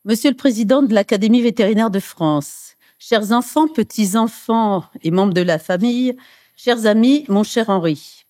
Monsieur le Président de l'Académie vétérinaire de France, chers enfants, petits-enfants et membres de la famille, chers amis, mon cher Henri.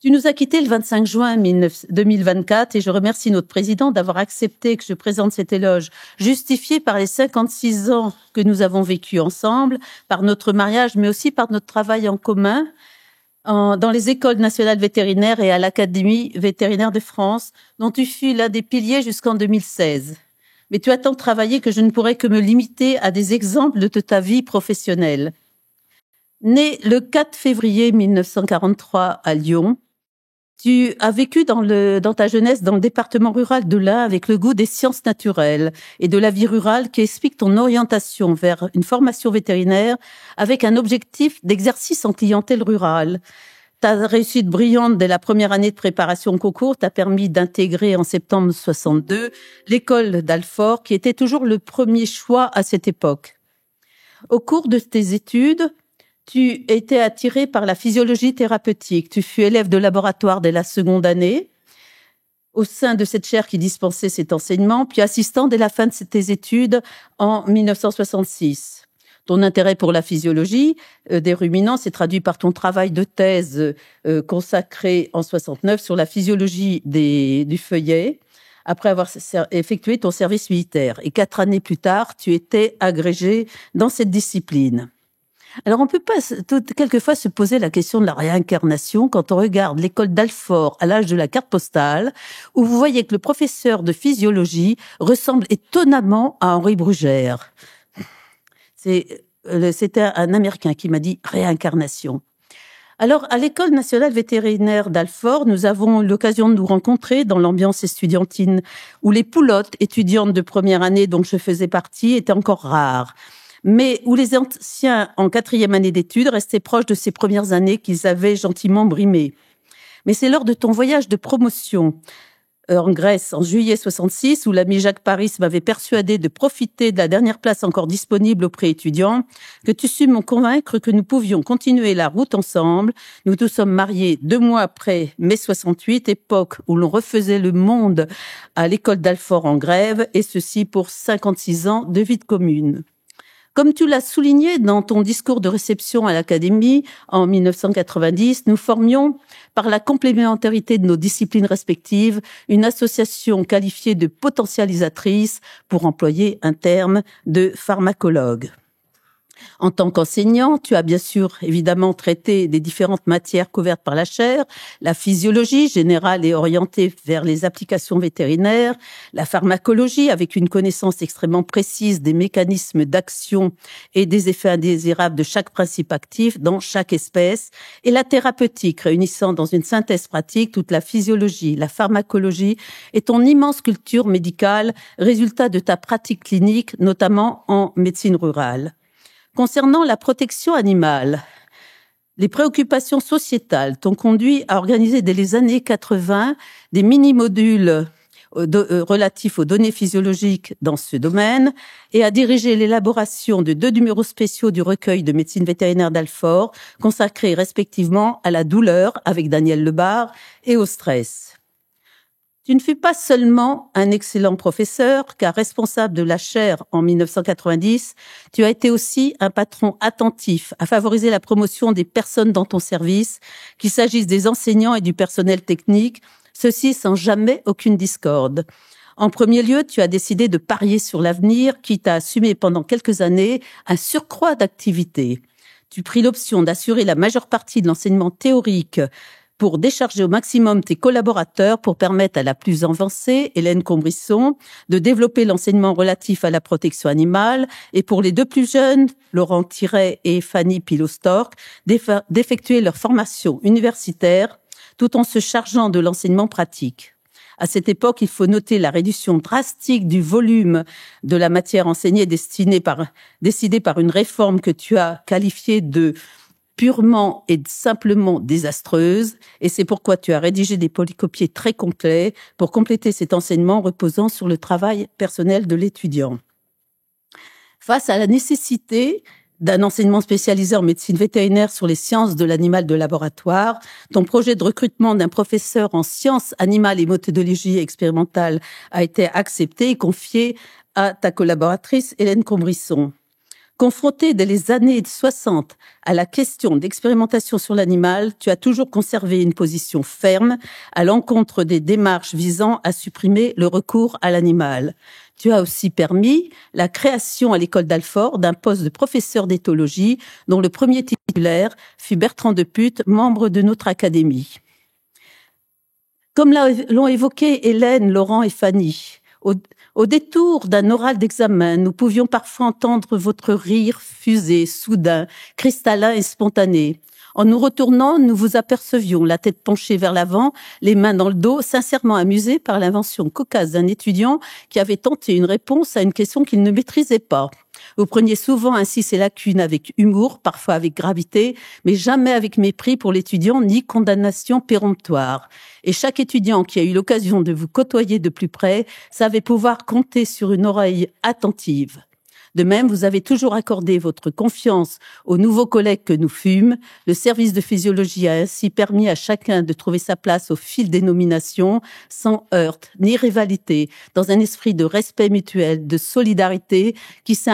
Tu nous as quittés le 25 juin 2024 et je remercie notre Président d'avoir accepté que je présente cet éloge justifié par les 56 ans que nous avons vécus ensemble, par notre mariage, mais aussi par notre travail en commun dans les écoles nationales vétérinaires et à l'Académie vétérinaire de France, dont tu fus l'un des piliers jusqu'en 2016. Mais tu as tant travaillé que je ne pourrais que me limiter à des exemples de ta vie professionnelle. Né le 4 février 1943 à Lyon, tu as vécu dans ta jeunesse dans le département rural de l'Ain avec le goût des sciences naturelles et de la vie rurale qui explique ton orientation vers une formation vétérinaire avec un objectif d'exercice en clientèle rurale. Ta réussite brillante dès la première année de préparation au concours t'a permis d'intégrer en septembre 62 l'école d'Alfort, qui était toujours le premier choix à cette époque. Au cours de tes études, tu étais attiré par la physiologie thérapeutique. Tu fus élève de laboratoire dès la seconde année, au sein de cette chaire qui dispensait cet enseignement, puis assistant dès la fin de tes études en 1966. Ton intérêt pour la physiologie des ruminants s'est traduit par ton travail de thèse consacré en 69 sur la physiologie du feuillet, après avoir effectué ton service militaire. Et 4 années plus tard, tu étais agrégé dans cette discipline. Alors, on peut pas quelquefois se poser la question de la réincarnation quand on regarde l'école d'Alfort à l'âge de la carte postale, où vous voyez que le professeur de physiologie ressemble étonnamment à Henri Brugère. C'était un Américain qui m'a dit réincarnation. Alors, à l'école nationale vétérinaire d'Alfort, nous avons l'occasion de nous rencontrer dans l'ambiance estudiantine, où les poulottes étudiantes de première année dont je faisais partie étaient encore rares, mais où les anciens en 4e année d'études restaient proches de ces premières années qu'ils avaient gentiment brimées. Mais c'est lors de ton voyage de promotion en Grèce en juillet 66, où l'ami Jacques Paris m'avait persuadé de profiter de la dernière place encore disponible aux préétudiants, que tu sus me convaincre que nous pouvions continuer la route ensemble. Nous nous sommes mariés 2 mois après mai 68, époque où l'on refaisait le monde à l'école d'Alfort en grève, et ceci pour 56 ans de vie de commune. Comme tu l'as souligné dans ton discours de réception à l'Académie en 1990, nous formions, par la complémentarité de nos disciplines respectives, une association qualifiée de potentialisatrice, pour employer un terme, de pharmacologue. En tant qu'enseignant, tu as bien sûr évidemment traité des différentes matières couvertes par la chaire, la physiologie générale et orientée vers les applications vétérinaires, la pharmacologie avec une connaissance extrêmement précise des mécanismes d'action et des effets indésirables de chaque principe actif dans chaque espèce, et la thérapeutique réunissant dans une synthèse pratique toute la physiologie, la pharmacologie et ton immense culture médicale, résultat de ta pratique clinique, notamment en médecine rurale. Concernant la protection animale, les préoccupations sociétales t'ont conduit à organiser dès les années 80 des mini-modules relatifs aux données physiologiques dans ce domaine et à diriger l'élaboration de 2 numéros spéciaux du recueil de médecine vétérinaire d'Alfort, consacrés respectivement à la douleur avec Daniel Lebar et au stress. Tu ne fus pas seulement un excellent professeur, car responsable de la chaire en 1990, tu as été aussi un patron attentif à favoriser la promotion des personnes dans ton service, qu'il s'agisse des enseignants et du personnel technique, ceci sans jamais aucune discorde. En premier lieu, tu as décidé de parier sur l'avenir, quitte à assumer pendant quelques années un surcroît d'activité. Tu pris l'option d'assurer la majeure partie de l'enseignement théorique pour décharger au maximum tes collaborateurs pour permettre à la plus avancée, Hélène Combrisson, de développer l'enseignement relatif à la protection animale et pour les 2 plus jeunes, Laurent Tiret et Fanny Pilostork, d'effectuer leur formation universitaire tout en se chargeant de l'enseignement pratique. À cette époque, il faut noter la réduction drastique du volume de la matière enseignée décidée par une réforme que tu as qualifiée de purement et simplement désastreuse, et c'est pourquoi tu as rédigé des polycopiés très complets pour compléter cet enseignement reposant sur le travail personnel de l'étudiant. Face à la nécessité d'un enseignement spécialisé en médecine vétérinaire sur les sciences de l'animal de laboratoire. Ton projet de recrutement d'un professeur en sciences animales et méthodologie expérimentale a été accepté et confié à ta collaboratrice Hélène Combrisson. Confronté dès les années 60 à la question d'expérimentation sur l'animal, tu as toujours conservé une position ferme à l'encontre des démarches visant à supprimer le recours à l'animal. Tu as aussi permis la création à l'école d'Alfort d'un poste de professeur d'éthologie dont le premier titulaire fut Bertrand Depute, membre de notre académie. Comme l'ont évoqué Hélène, Laurent et Fanny, au détour d'un oral d'examen, nous pouvions parfois entendre votre rire fusé, soudain, cristallin et spontané. En nous retournant, nous vous apercevions, la tête penchée vers l'avant, les mains dans le dos, sincèrement amusés par l'invention cocasse d'un étudiant qui avait tenté une réponse à une question qu'il ne maîtrisait pas. Vous preniez souvent ainsi ces lacunes avec humour, parfois avec gravité, mais jamais avec mépris pour l'étudiant ni condamnation péremptoire. Et chaque étudiant qui a eu l'occasion de vous côtoyer de plus près savait pouvoir compter sur une oreille attentive. De même, vous avez toujours accordé votre confiance aux nouveaux collègues que nous fûmes. Le service de physiologie a ainsi permis à chacun de trouver sa place au fil des nominations, sans heurts ni rivalité, dans un esprit de respect mutuel, de solidarité qui s'est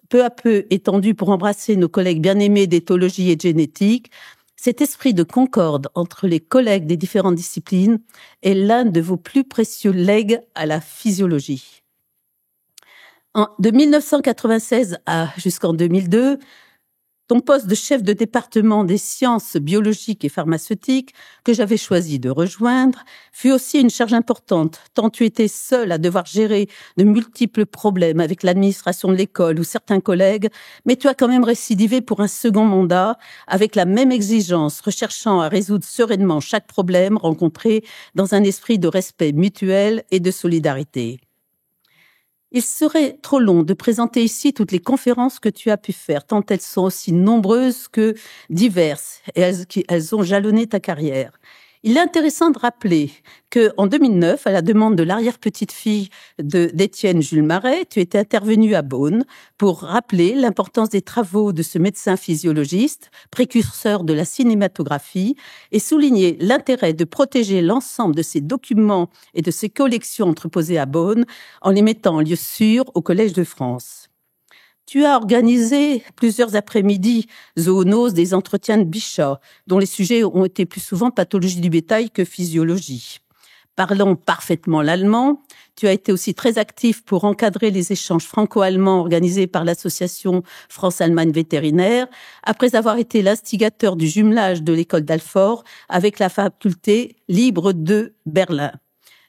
peu à peu étendu pour embrasser nos collègues bien-aimés d'éthologie et de génétique. Cet esprit de concorde entre les collègues des différentes disciplines est l'un de vos plus précieux legs à la physiologie. De 1996 jusqu'en 2002, ton poste de chef de département des sciences biologiques et pharmaceutiques, que j'avais choisi de rejoindre, fut aussi une charge importante, tant tu étais seul à devoir gérer de multiples problèmes avec l'administration de l'école ou certains collègues, mais tu as quand même récidivé pour un second mandat avec la même exigence, recherchant à résoudre sereinement chaque problème rencontré dans un esprit de respect mutuel et de solidarité. Il serait trop long de présenter ici toutes les conférences que tu as pu faire, tant elles sont aussi nombreuses que diverses, et elles ont jalonné ta carrière. Il est intéressant de rappeler que, en 2009, à la demande de l'arrière-petite-fille d'Étienne Jules Marais, tu étais intervenu à Beaune pour rappeler l'importance des travaux de ce médecin physiologiste, précurseur de la cinématographie, et souligner l'intérêt de protéger l'ensemble de ces documents et de ces collections entreposées à Beaune en les mettant en lieu sûr au Collège de France. Tu as organisé plusieurs après-midi zoonoses des entretiens de Bichat, dont les sujets ont été plus souvent pathologie du bétail que physiologie. Parlant parfaitement l'allemand, tu as été aussi très actif pour encadrer les échanges franco-allemands organisés par l'association France-Allemagne vétérinaire, après avoir été l'instigateur du jumelage de l'école d'Alfort avec la faculté libre de Berlin.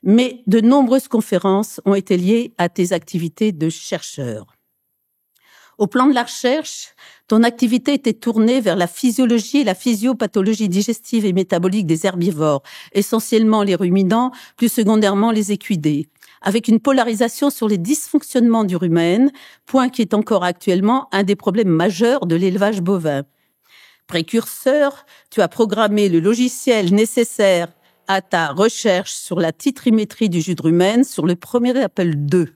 Mais de nombreuses conférences ont été liées à tes activités de chercheur. Au plan de la recherche, ton activité était tournée vers la physiologie et la physiopathologie digestive et métabolique des herbivores, essentiellement les ruminants, plus secondairement les équidés, avec une polarisation sur les dysfonctionnements du rumen, point qui est encore actuellement un des problèmes majeurs de l'élevage bovin. Précurseur, tu as programmé le logiciel nécessaire à ta recherche sur la titrimétrie du jus de rumen sur le premier Apple II.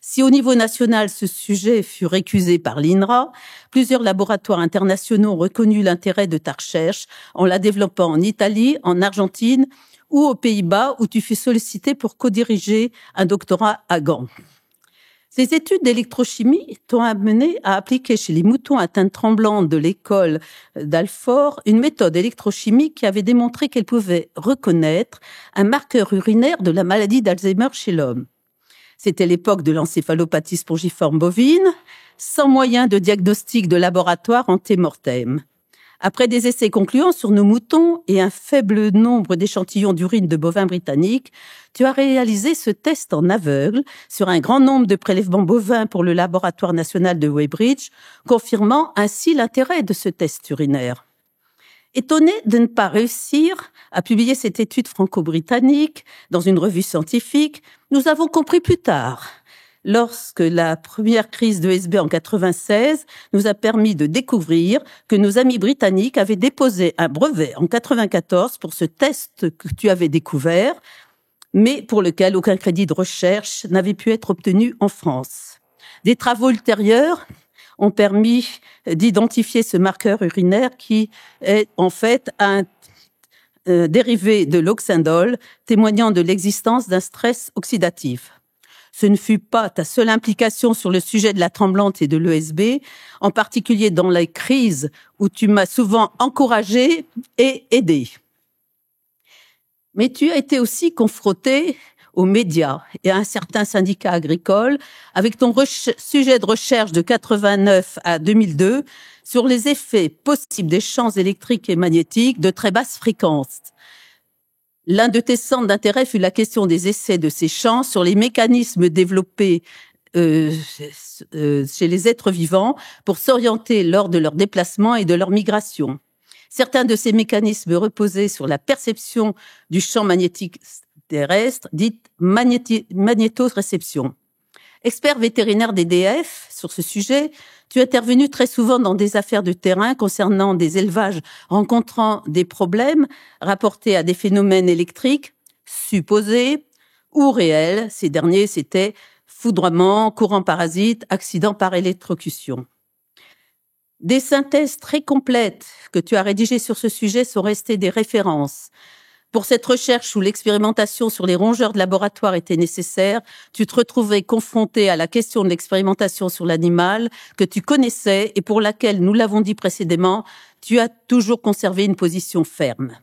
Si au niveau national, ce sujet fut récusé par l'INRA, plusieurs laboratoires internationaux ont reconnu l'intérêt de ta recherche en la développant en Italie, en Argentine ou aux Pays-Bas où tu fus sollicité pour co-diriger un doctorat à Gand. Ces études d'électrochimie t'ont amené à appliquer chez les moutons atteints de tremblantes de l'école d'Alfort une méthode électrochimique qui avait démontré qu'elle pouvait reconnaître un marqueur urinaire de la maladie d'Alzheimer chez l'homme. C'était l'époque de l'encéphalopathie spongiforme bovine, sans moyen de diagnostic de laboratoire anté-mortem. Après des essais concluants sur nos moutons et un faible nombre d'échantillons d'urine de bovins britanniques, tu as réalisé ce test en aveugle sur un grand nombre de prélèvements bovins pour le laboratoire national de Weybridge, confirmant ainsi l'intérêt de ce test urinaire. Étonné de ne pas réussir à publier cette étude franco-britannique dans une revue scientifique, nous avons compris plus tard, lorsque la première crise de SB en 96 nous a permis de découvrir que nos amis britanniques avaient déposé un brevet en 94 pour ce test que tu avais découvert, mais pour lequel aucun crédit de recherche n'avait pu être obtenu en France. Des travaux ultérieurs ont permis d'identifier ce marqueur urinaire qui est en fait un dérivé de l'oxindole, témoignant de l'existence d'un stress oxydatif. Ce ne fut pas ta seule implication sur le sujet de la tremblante et de l'ESB, en particulier dans les crises où tu m'as souvent encouragé et aidé. Mais tu as été aussi confronté aux médias et à un certain syndicat agricole avec ton sujet de recherche de 89 à 2002 sur les effets possibles des champs électriques et magnétiques de très basse fréquence. L'un de tes centres d'intérêt fut la question des essais de ces champs sur les mécanismes développés chez les êtres vivants pour s'orienter lors de leur déplacement et de leur migration. Certains de ces mécanismes reposaient sur la perception du champ magnétique terrestre, dite magnétoréception. Expert vétérinaire d'EDF sur ce sujet, tu es intervenu très souvent dans des affaires de terrain concernant des élevages rencontrant des problèmes rapportés à des phénomènes électriques supposés ou réels. Ces derniers, c'était foudroiement, courant parasite, accident par électrocution. Des synthèses très complètes que tu as rédigées sur ce sujet sont restées des références. Pour cette recherche où l'expérimentation sur les rongeurs de laboratoire était nécessaire, tu te retrouvais confronté à la question de l'expérimentation sur l'animal que tu connaissais et pour laquelle, nous l'avons dit précédemment, tu as toujours conservé une position ferme.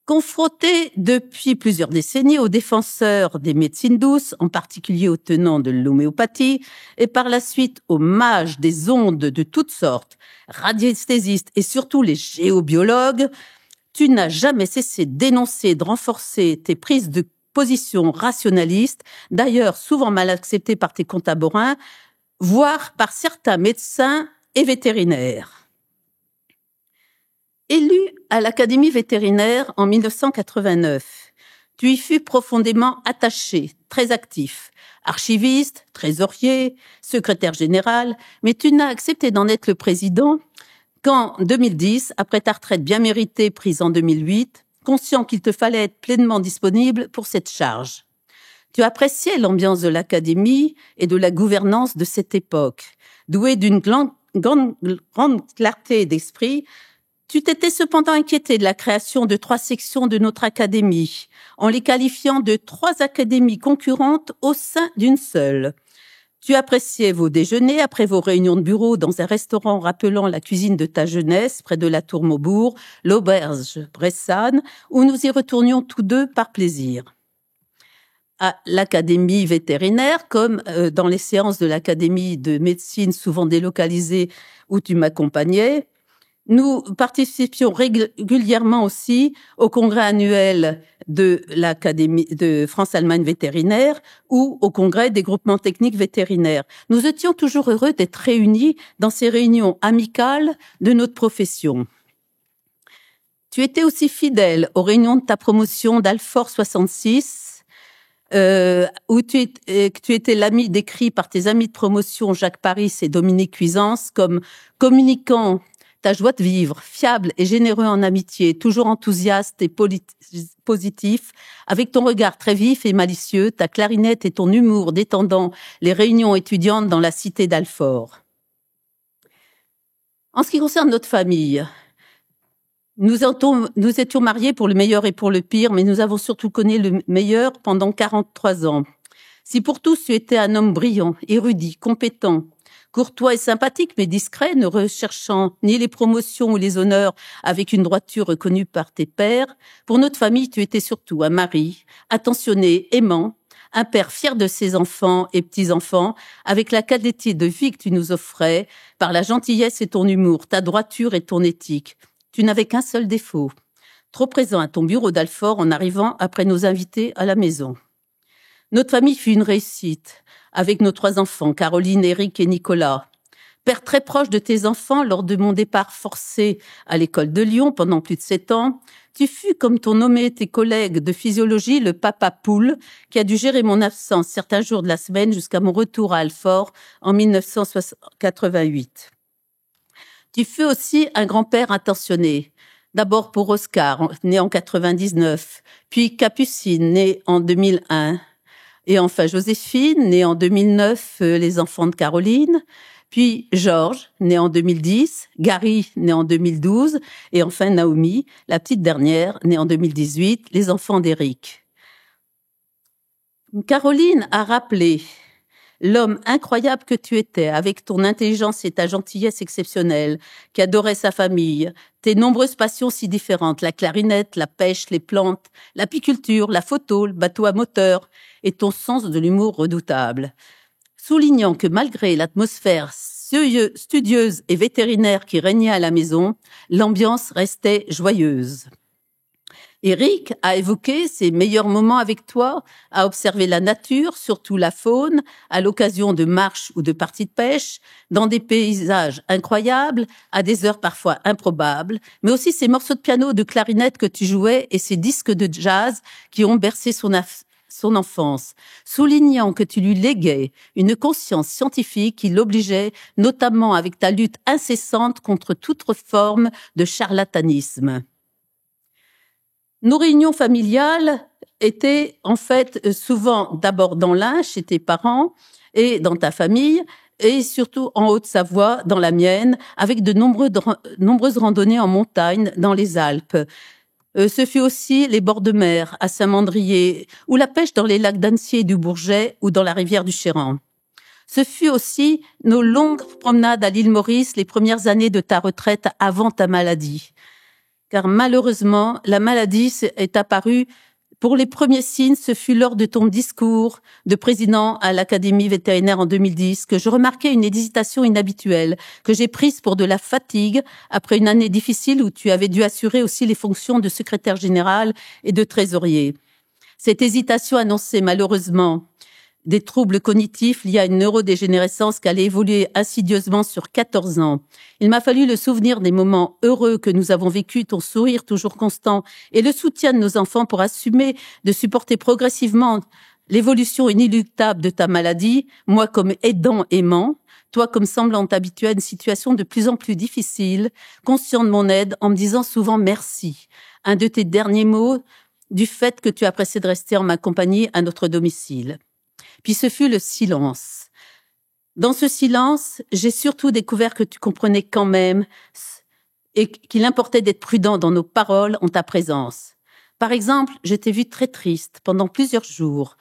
Confronté depuis plusieurs décennies aux défenseurs des médecines douces, en particulier aux tenants de l'homéopathie, et par la suite aux mages des ondes de toutes sortes, radiesthésistes et surtout les géobiologues, tu n'as jamais cessé de dénoncer, de renforcer tes prises de position rationalistes, d'ailleurs souvent mal acceptées par tes contemporains, voire par certains médecins et vétérinaires. Élu à l'Académie vétérinaire en 1989, tu y fus profondément attaché, très actif, archiviste, trésorier, secrétaire général, mais tu n'as accepté d'en être le président qu'en 2010, après ta retraite bien méritée prise en 2008, conscient qu'il te fallait être pleinement disponible pour cette charge. Tu appréciais l'ambiance de l'académie et de la gouvernance de cette époque. Doué d'une grande clarté d'esprit, tu t'étais cependant inquiété de la création de 3 sections de notre académie, en les qualifiant de 3 académies concurrentes au sein d'une seule. Tu appréciais vos déjeuners après vos réunions de bureau dans un restaurant rappelant la cuisine de ta jeunesse près de la Tour Maubourg, l'auberge Bressane, où nous y retournions tous deux par plaisir. À l'Académie vétérinaire, comme dans les séances de l'Académie de médecine souvent délocalisées où tu m'accompagnais, nous participions régulièrement aussi au congrès annuel de l'Académie de France-Allemagne vétérinaire ou au congrès des groupements techniques vétérinaires. Nous étions toujours heureux d'être réunis dans ces réunions amicales de notre profession. Tu étais aussi fidèle aux réunions de ta promotion d'Alfort 66, où tu étais l'ami décrit par tes amis de promotion Jacques Paris et Dominique Cuisance comme communicant ta joie de vivre, fiable et généreux en amitié, toujours enthousiaste et positif, avec ton regard très vif et malicieux, ta clarinette et ton humour détendant les réunions étudiantes dans la cité d'Alfort. En ce qui concerne notre famille, nous étions mariés pour le meilleur et pour le pire, mais nous avons surtout connu le meilleur pendant 43 ans. Si pour tous tu étais un homme brillant, érudit, compétent, courtois et sympathique, mais discret, ne recherchant ni les promotions ou les honneurs avec une droiture reconnue par tes pairs, pour notre famille, tu étais surtout un mari, attentionné, aimant, un père fier de ses enfants et petits-enfants, avec la qualité de vie que tu nous offrais, par la gentillesse et ton humour, ta droiture et ton éthique. Tu n'avais qu'un seul défaut, trop présent à ton bureau d'Alfort en arrivant après nos invités à la maison. Notre famille fut une réussite, avec nos 3 enfants, Caroline, Éric et Nicolas. Père très proche de tes enfants lors de mon départ forcé à l'école de Lyon pendant plus de 7 ans, tu fus, comme t'ont nommé tes collègues de physiologie, le papa poule, qui a dû gérer mon absence certains jours de la semaine jusqu'à mon retour à Alfort en 1988. Tu fus aussi un grand-père attentionné. D'abord pour Oscar, né en 99, puis Capucine, née en 2001. Et enfin, Joséphine, née en 2009, les enfants de Caroline. Puis Georges, né en 2010. Gary, né en 2012. Et enfin, Naomi, la petite dernière, née en 2018, les enfants d'Éric. Caroline a rappelé l'homme incroyable que tu étais, avec ton intelligence et ta gentillesse exceptionnelle, qui adorait sa famille, tes nombreuses passions si différentes, la clarinette, la pêche, les plantes, l'apiculture, la photo, le bateau à moteur, et ton sens de l'humour redoutable. Soulignant que malgré l'atmosphère studieuse et vétérinaire qui régnait à la maison, l'ambiance restait joyeuse. Éric a évoqué ses meilleurs moments avec toi, a observé la nature, surtout la faune, à l'occasion de marches ou de parties de pêche, dans des paysages incroyables, à des heures parfois improbables, mais aussi ces morceaux de piano, de clarinette que tu jouais et ces disques de jazz qui ont bercé son enfance, soulignant que tu lui léguais une conscience scientifique qui l'obligeait, notamment avec ta lutte incessante contre toute forme de charlatanisme. Nos réunions familiales étaient en fait souvent d'abord dans l'Ain, chez tes parents et dans ta famille, et surtout en Haute-Savoie, dans la mienne, avec de nombreuses randonnées en montagne dans les Alpes. Ce fut aussi les bords de mer à Saint-Mandrier, ou la pêche dans les lacs d'Annecy et du Bourget, ou dans la rivière du Chéran. Ce fut aussi nos longues promenades à l'île Maurice, les premières années de ta retraite avant ta maladie. Car malheureusement, la maladie est apparue pour les premiers signes, ce fut lors de ton discours de président à l'Académie vétérinaire en 2010 que je remarquais une hésitation inhabituelle, que j'ai prise pour de la fatigue après une année difficile où tu avais dû assurer aussi les fonctions de secrétaire général et de trésorier. Cette hésitation annonçait malheureusement des troubles cognitifs liés à une neurodégénérescence qui allait évoluer insidieusement sur 14 ans. Il m'a fallu le souvenir des moments heureux que nous avons vécus, ton sourire toujours constant et le soutien de nos enfants pour assumer de supporter progressivement l'évolution inéluctable de ta maladie, moi comme aidant aimant, toi comme semblant t'habituer à une situation de plus en plus difficile, conscient de mon aide en me disant souvent merci. Un de tes derniers mots du fait que tu appréciais de rester en ma compagnie à notre domicile. Puis ce fut le silence. Dans ce silence, j'ai surtout découvert que tu comprenais quand même et qu'il importait d'être prudent dans nos paroles en ta présence. Par exemple, je t'ai vu très triste pendant plusieurs jours.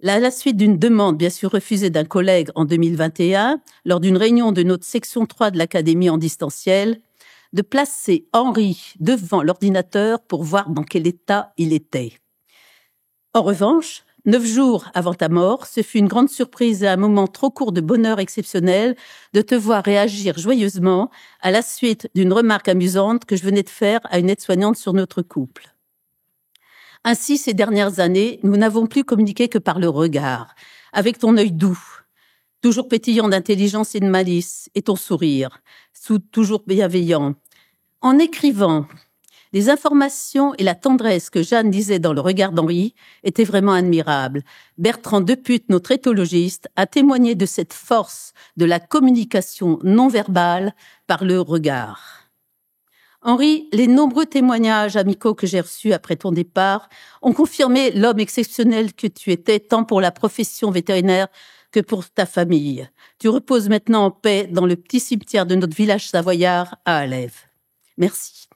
À la suite d'une demande bien sûr refusée d'un collègue en 2021, lors d'une réunion de notre section 3 de l'Académie en distanciel, de placer Henri devant l'ordinateur pour voir dans quel état il était. En revanche, 9 jours avant ta mort, ce fut une grande surprise et un moment trop court de bonheur exceptionnel de te voir réagir joyeusement à la suite d'une remarque amusante que je venais de faire à une aide-soignante sur notre couple. Ainsi, ces dernières années, nous n'avons plus communiqué que par le regard, avec ton œil doux, toujours pétillant d'intelligence et de malice, et ton sourire, toujours bienveillant. En écrivant, les informations et la tendresse que Jeanne disait dans le regard d'Henri étaient vraiment admirables. Bertrand Depute, notre éthologiste, a témoigné de cette force de la communication non verbale par le regard. Henri, les nombreux témoignages amicaux que j'ai reçus après ton départ ont confirmé l'homme exceptionnel que tu étais, tant pour la profession vétérinaire que pour ta famille. Tu reposes maintenant en paix dans le petit cimetière de notre village savoyard à Alève. Merci.